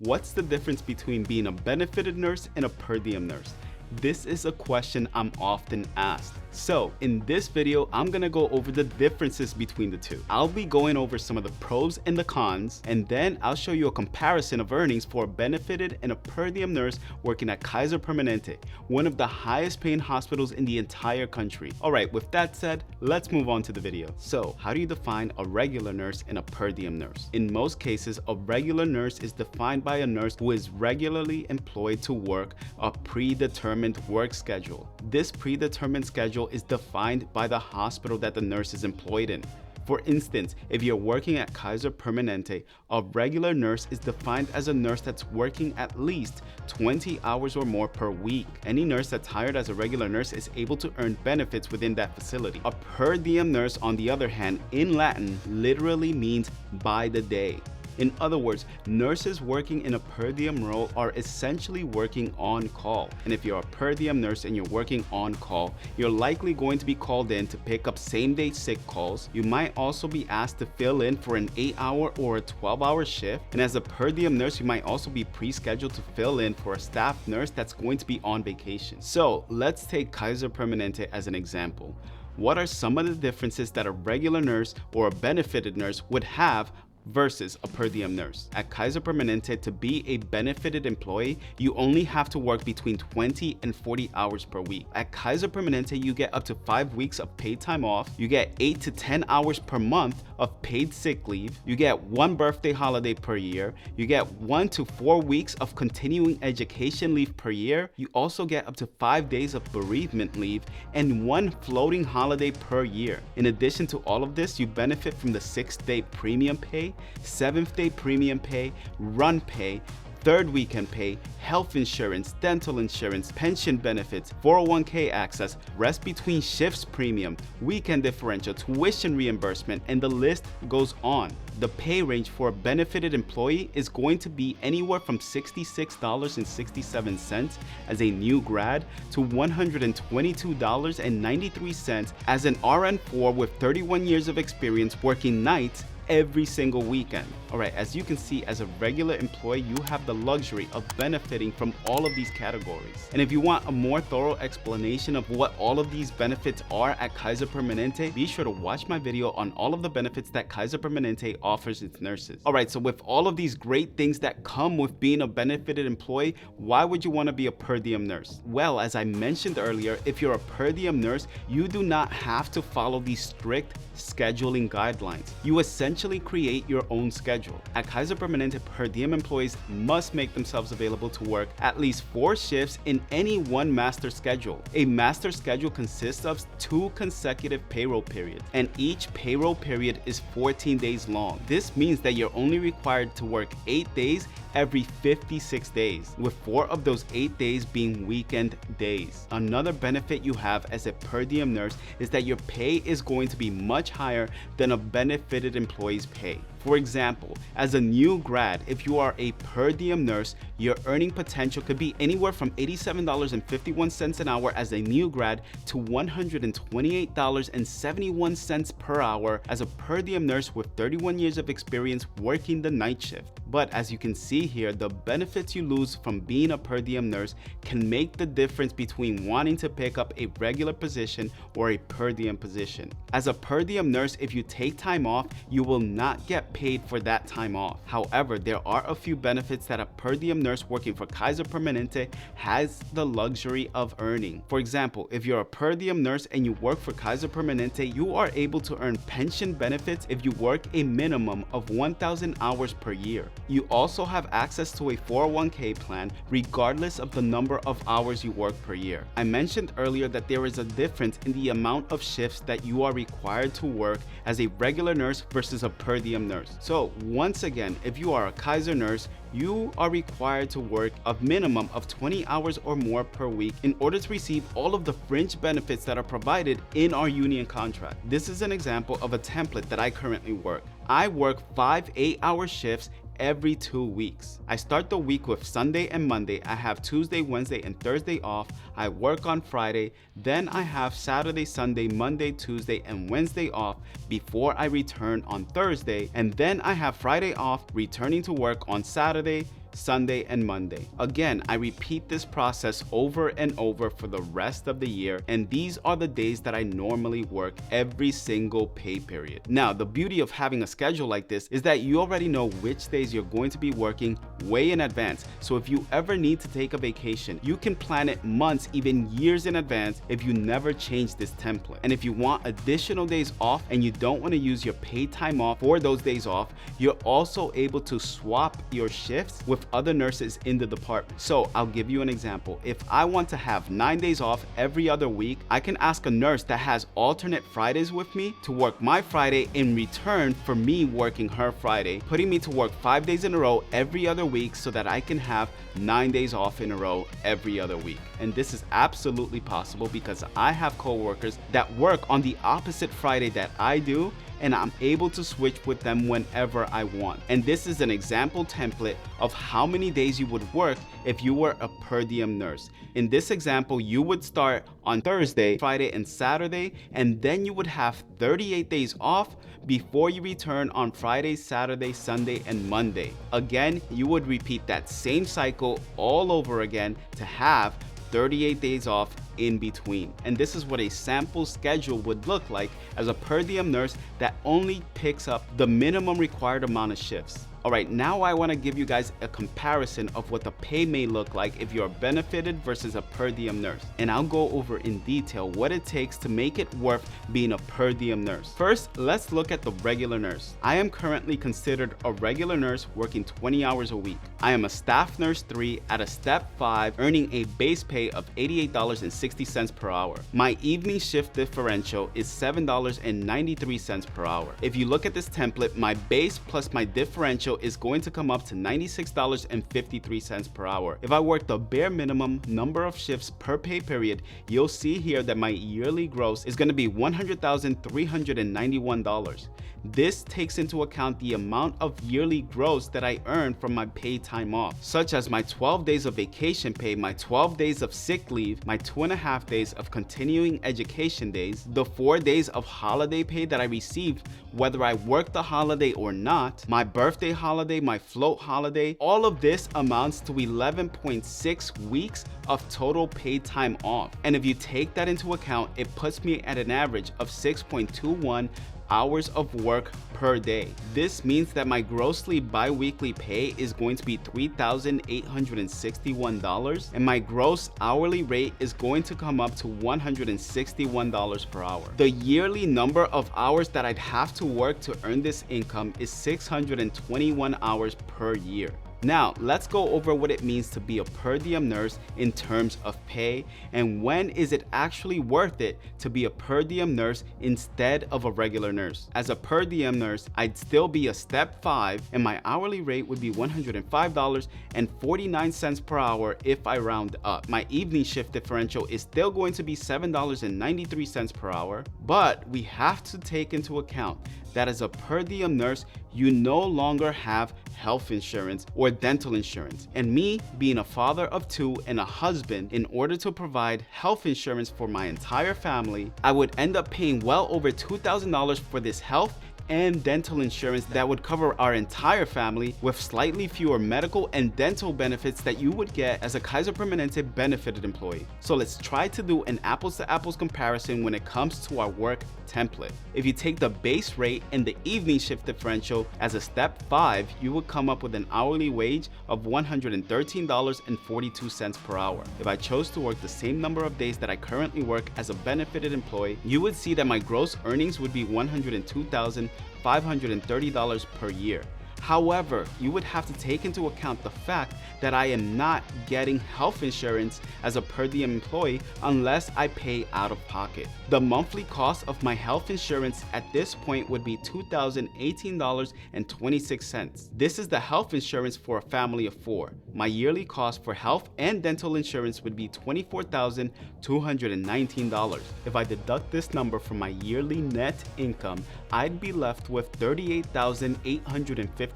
What's the difference between being a benefited nurse and a per diem nurse? This is a question I'm often asked. So in this video, I'm gonna go over the differences between the two. I'll be going over some of the pros and the cons, and then I'll show you a comparison of earnings for a benefited and a per diem nurse working at Kaiser Permanente, one of the highest paying hospitals in the entire country. All right, with that said, let's move on to the video. So how do you define a regular nurse and a per diem nurse? In most cases, a regular nurse is defined by a nurse who is regularly employed to work a predetermined work schedule. This predetermined schedule is defined by the hospital that the nurse is employed in. For instance, if you're working at Kaiser Permanente, a regular nurse is defined as a nurse that's working at least 20 hours or more per week. Any nurse that's hired as a regular nurse is able to earn benefits within that facility. A per diem nurse, on the other hand, in Latin, literally means by the day. In other words, nurses working in a per diem role are essentially working on call. And if you're a per diem nurse and you're working on call, you're likely going to be called in to pick up same-day sick calls. You might also be asked to fill in for an 8-hour or a 12-hour shift. And as a per diem nurse, you might also be pre-scheduled to fill in for a staff nurse that's going to be on vacation. So let's take Kaiser Permanente as an example. What are some of the differences that a regular nurse or a benefited nurse would have versus a per diem nurse? At Kaiser Permanente, to be a benefited employee, you only have to work between 20 and 40 hours per week. At Kaiser Permanente, you get up to 5 weeks of paid time off. You get 8 to 10 hours per month of paid sick leave. You get 1 birthday holiday per year. You get 1 to 4 weeks of continuing education leave per year. You also get up to 5 days of bereavement leave and 1 floating holiday per year. In addition to all of this, you benefit from the 6th day premium pay, 7th day premium pay, run pay, 3rd weekend pay, health insurance, dental insurance, pension benefits, 401k access, rest between shifts premium, weekend differential, tuition reimbursement, and the list goes on. The pay range for a benefited employee is going to be anywhere from $66.67 as a new grad to $122.93 as an RN4 with 31 years of experience working nights every single weekend. All right, as you can see, as a regular employee, you have the luxury of benefiting from all of these categories. And if you want a more thorough explanation of what all of these benefits are at Kaiser Permanente, be sure to watch my video on all of the benefits that Kaiser Permanente offers its nurses. All right, so with all of these great things that come with being a benefited employee, why would you want to be a per diem nurse? Well, as I mentioned earlier, if you're a per diem nurse, you do not have to follow these strict scheduling guidelines. You essentially create your own schedule. At Kaiser Permanente, per diem employees must make themselves available to work at least 4 shifts in any one master schedule. A master schedule consists of 2 consecutive payroll periods, and each payroll period is 14 days long. This means that you're only required to work 8 days every 56 days, with 4 of those 8 days being weekend days. Another benefit you have as a per diem nurse is that your pay is going to be much higher than a benefited employee's pay. For example, as a new grad, if you are a per diem nurse, your earning potential could be anywhere from $87.51 an hour as a new grad to $128.71 per hour as a per diem nurse with 31 years of experience working the night shift. But as you can see here, the benefits you lose from being a per diem nurse can make the difference between wanting to pick up a regular position or a per diem position. As a per diem nurse, if you take time off, you will not get paid for that time off. However, there are a few benefits that a per diem nurse working for Kaiser Permanente has the luxury of earning. For example, if you're a per diem nurse and you work for Kaiser Permanente, you are able to earn pension benefits if you work a minimum of 1,000 hours per year. You also have access to a 401k plan regardless of the number of hours you work per year. I mentioned earlier that there is a difference in the amount of shifts that you are required to work as a regular nurse versus a per diem nurse. So once again, if you are a Kaiser nurse, you are required to work a minimum of 20 hours or more per week in order to receive all of the fringe benefits that are provided in our union contract. This is an example of a template that I currently work. I work 5 8-hour shifts every 2 weeks. I start the week with Sunday and Monday. I have Tuesday, Wednesday, and Thursday off. I work on Friday. Then I have Saturday, Sunday, Monday, Tuesday, and Wednesday off before I return on Thursday. And then I have Friday off, returning to work on Saturday, Sunday, and Monday. Again, I repeat this process over and over for the rest of the year, and these are the days that I normally work every single pay period. Now, the beauty of having a schedule like this is that you already know which days you're going to be working way in advance. So if you ever need to take a vacation, you can plan it months, even years in advance if you never change this template. And if you want additional days off and you don't want to use your paid time off for those days off, you're also able to swap your shifts with other nurses in the department. So I'll give you an example. If I want to have 9 days off every other week, I can ask a nurse that has alternate Fridays with me to work my Friday in return for me working her Friday, putting me to work 5 days in a row every other week so that I can have 9 days off in a row every other week. And this is absolutely possible because I have coworkers that work on the opposite Friday that I do, and I'm able to switch with them whenever I want. And this is an example template of how many days you would work if you were a per diem nurse. In this example, you would start on Thursday, Friday, and Saturday, and then you would have 38 days off before you return on Friday, Saturday, Sunday, and Monday. Again, you would repeat that same cycle all over again to have 38 days off in between. And this is what a sample schedule would look like as a per diem nurse that only picks up the minimum required amount of shifts. All right, now I want to give you guys a comparison of what the pay may look like if you're benefited versus a per diem nurse. And I'll go over in detail what it takes to make it worth being a per diem nurse. First, let's look at the regular nurse. I am currently considered a regular nurse working 20 hours a week. I am a staff nurse 3 at a step 5, earning a base pay of $88.60 per hour. My evening shift differential is $7.93 per hour. If you look at this template, my base plus my differential is going to come up to $96.53 per hour. If I work the bare minimum number of shifts per pay period, you'll see here that my yearly gross is going to be $100,391. This takes into account the amount of yearly gross that I earn from my paid time off, such as my 12 days of vacation pay, my 12 days of sick leave, my 2.5 days of continuing education days, the 4 days of holiday pay that I received whether I worked the holiday or not, my birthday holiday, my float holiday. All of this amounts to 11.6 weeks of total paid time off. And if you take that into account, it puts me at an average of 6.21 hours of work per day. This means that my grossly bi-weekly pay is going to be $3,861, and my gross hourly rate is going to come up to $161 per hour. The yearly number of hours that I'd have to work to earn this income is 621 hours per year. Now, let's go over what it means to be a per diem nurse in terms of pay, and when is it actually worth it to be a per diem nurse instead of a regular nurse. As a per diem nurse, I'd still be a step 5, and my hourly rate would be $105.49 per hour if I round up. My evening shift differential is still going to be $7.93 per hour, but we have to take into account that as a per diem nurse, you no longer have health insurance or dental insurance. And me being a father of 2 and a husband, in order to provide health insurance for my entire family, I would end up paying well over $2,000 for this health and dental insurance that would cover our entire family, with slightly fewer medical and dental benefits that you would get as a Kaiser Permanente benefited employee. So let's try to do an apples to apples comparison when it comes to our work template. If you take the base rate and the evening shift differential as a step 5, you would come up with an hourly wage of $113.42 per hour. If I chose to work the same number of days that I currently work as a benefited employee, you would see that my gross earnings would be $102,530 per year. However, you would have to take into account the fact that I am not getting health insurance as a per diem employee unless I pay out of pocket. The monthly cost of my health insurance at this point would be $2,018.26. This is the health insurance for a family of 4. My yearly cost for health and dental insurance would be $24,219. If I deduct this number from my yearly net income, I'd be left with $38,857.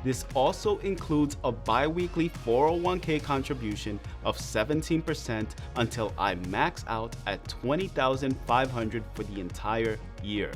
This also includes a bi-weekly 401k contribution of 17% until I max out at $20,500 for the entire year.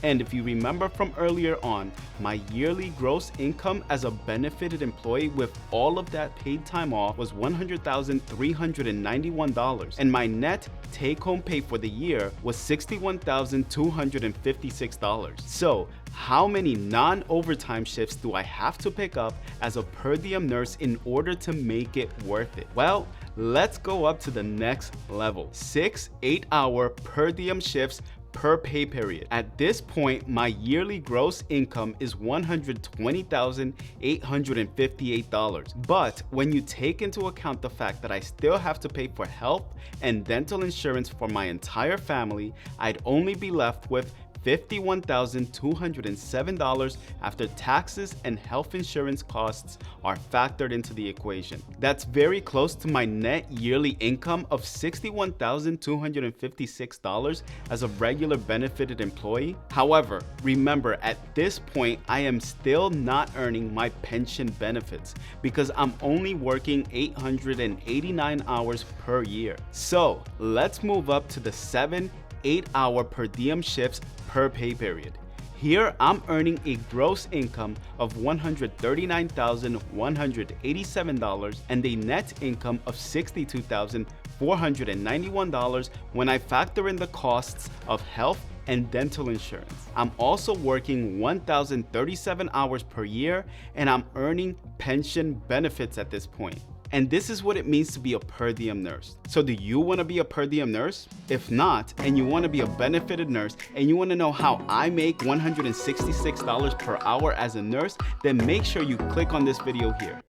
And if you remember from earlier on, my yearly gross income as a benefited employee with all of that paid time off was $100,391, and my net take-home pay for the year was $61,256. So, how many non-overtime shifts do I have to pick up as a per diem nurse in order to make it worth it? Well, let's go up to the next level. 6 8-hour per diem shifts per pay period. At this point, my yearly gross income is $120,858. But when you take into account the fact that I still have to pay for health and dental insurance for my entire family, I'd only be left with $51,207 after taxes and health insurance costs are factored into the equation. That's very close to my net yearly income of $61,256 as a regular benefited employee. However, remember, at this point, I am still not earning my pension benefits because I'm only working 889 hours per year. So let's move up to the 7 8-hour per diem shifts per pay period. Here, I'm earning a gross income of $139,187 and a net income of $62,491 when I factor in the costs of health and dental insurance. I'm also working 1,037 hours per year, and I'm earning pension benefits at this point. And this is what it means to be a per diem nurse. So do you want to be a per diem nurse? If not, and you want to be a benefited nurse, and you want to know how I make $166 per hour as a nurse, then make sure you click on this video here.